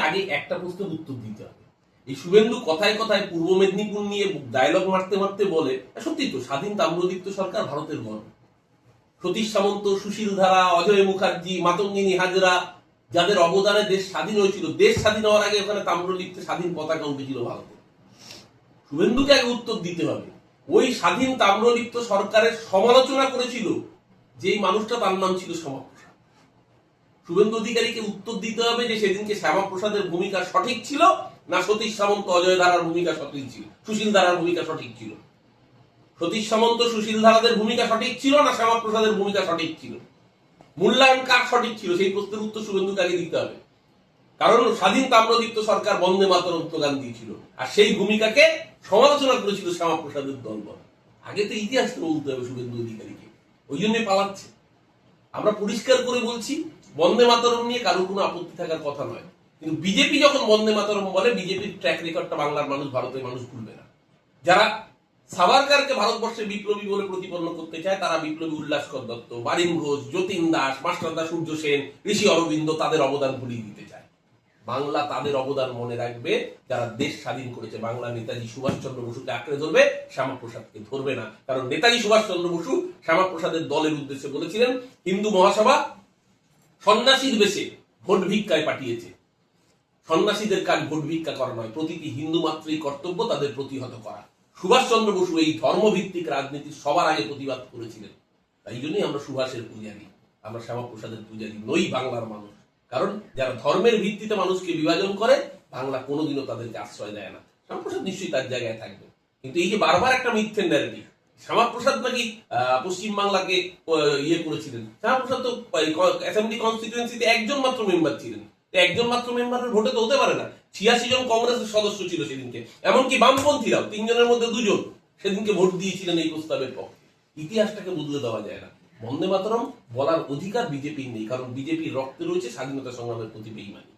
আগে একটা প্রশ্নের উত্তর দিতে হবে। এই শুভেন্দু কথায় কথায় পূর্ব মেদিনীপুর নিয়ে ডায়লগ মারতে মারতে বলে, সত্যি তো স্বাধীন তাম্রলিপ্ত সরকার ভারতের গর্ব। সতীশ সামন্ত, সুশীল ধারা, অজয় মুখার্জি, মাতঙ্গিনী হাজরা, যাদের অবদানে দেশ স্বাধীন হয়েছিল, দেশ স্বাধীন হওয়ার আগে ওখানে তাম্রলিপ্তে স্বাধীন পতাকা উঠেছিল ভারতে। শুভেন্দুকে আগে উত্তর দিতে হবে। ওই স্বাধীন তাম্রলিপ্ত সরকারের সমালোচনা করেছিল যেই মানুষটা, তার নাম ছিল শ্যামাপ্রসাদ। শুভেন্দু অধিকারীকে উত্তর দিতে হবে যে সেদিনকে শ্যামাপ্রসাদের ভূমিকা সঠিক ছিল না সতীশ সামন্ত, অজয় ধারার ভূমিকা সঠিক ছিল, সুশীল ধারার ভূমিকা সঠিক ছিল। সতীশ সামন্ত, সুশীল ধারাদের ভূমিকা সঠিক ছিল না শ্যামাপ্রসাদের ভূমিকা সঠিক ছিল। মূল্যায়ন কার সঠিক ছিল সেই প্রশ্নের উত্তর শুভেন্দুকে আগে দিতে হবে। কারণ স্বাধীন তাম্রলিপ্ত সরকার বন্দে মাতরম স্লোগান দিয়েছিল, আর সেই ভূমিকাকে সমালোচনা করেছিল শ্যামাপ্রসাদের দলবল। আগে তো ইতিহাসটা বলতে হবে শুভেন্দু অধিকারীকে, ওই জন্যই পালাচ্ছে। আমরা পরিষ্কার করে বলছি, বন্দে মাতরম নিয়ে কারোর কোনো আপত্তি থাকার কথা নয়, কিন্তু বিজেপি যখন বন্দে মাতরম বলে, বিজেপির ট্র্যাক রেকর্ডটা বাংলার মানুষ, ভারতের মানুষ ভুলবে না। যারা সাভারকারকে ভারতবর্ষে বিপ্লবী বলে প্রতিপন্ন করতে চায়, তারা বিপ্লবী উল্লাসকর দত্ত, বারিন ঘোষ, যতীন দাস, মাস্টারদা সূর্য সেন, ঋষি অরবিন্দ, তাদের অবদান ভুলিয়ে দিতে চায়। বাংলা তাদের অবদান মনে রাখবে যারা দেশ স্বাধীন করেছে। বাংলা নেতাজি সুভাষচন্দ্র বসুকে আঁকড়ে ধরবে, শ্যামাপ্রসাদকে ধরবে না। কারণ নেতাজি সুভাষচন্দ্র বসু শ্যামাপ্রসাদের দলের উদ্দেশ্যে বলেছিলেন, হিন্দু মহাসভা সন্ন্যাসীর বেশে ভোট ভিক্ষায় পাঠিয়েছে। সন্ন্যাসীদের কাজ ভোট ভিক্ষা করা নয়, প্রতিটি হিন্দু মাত্রই কর্তব্য তাদের প্রতিহত করা। সুভাষচন্দ্র বসু এই ধর্মভিত্তিক রাজনীতির সবার আগে প্রতিবাদ করেছিলেন। তাই জন্যই আমরা সুভাষের পূজারী, আমরা শ্যামাপ্রসাদের পূজারী নই, বাংলার মানুষ। কারণ যারা ধর্মের ভিত্তিতে মানুষকে বিভাজন করে, বাংলা কোনোদিনও তাদেরকে আশ্রয় দেয় না। শ্যামাপ্রসাদ নিশ্চয়ই তার জায়গায় থাকবে, কিন্তু এই যে বারবার একটা মিথ্যের ন্যারেটিভ, শ্যামাপ্রসাদ নাকি পশ্চিমবাংলাকে ইয়ে করেছিলেন। শ্যামাপ্রসাদ তো অ্যাসেম্বলি কনস্টিটিউয়েন্সিতে একজন মাত্র মেম্বার ছিলেন। একজন মাত্র মেম্বারের ভোটে তো হতে পারে না। 86 জন কংগ্রেসের সদস্য ছিল সেদিনকে, এমনকি বামপন্থীরাও 3 জনের মধ্যে 2 জন সেদিনকে ভোট দিয়েছিলেন এই প্রস্তাবের পক্ষে। ইতিহাসটাকে বদলে দেওয়া যায় না। বন্দে মাতরম বলার অধিকার বিজেপির নেই, কারণ বিজেপির রক্তে রয়েছে স্বাধীনতা সংগ্রামের প্রতি বেইমানি।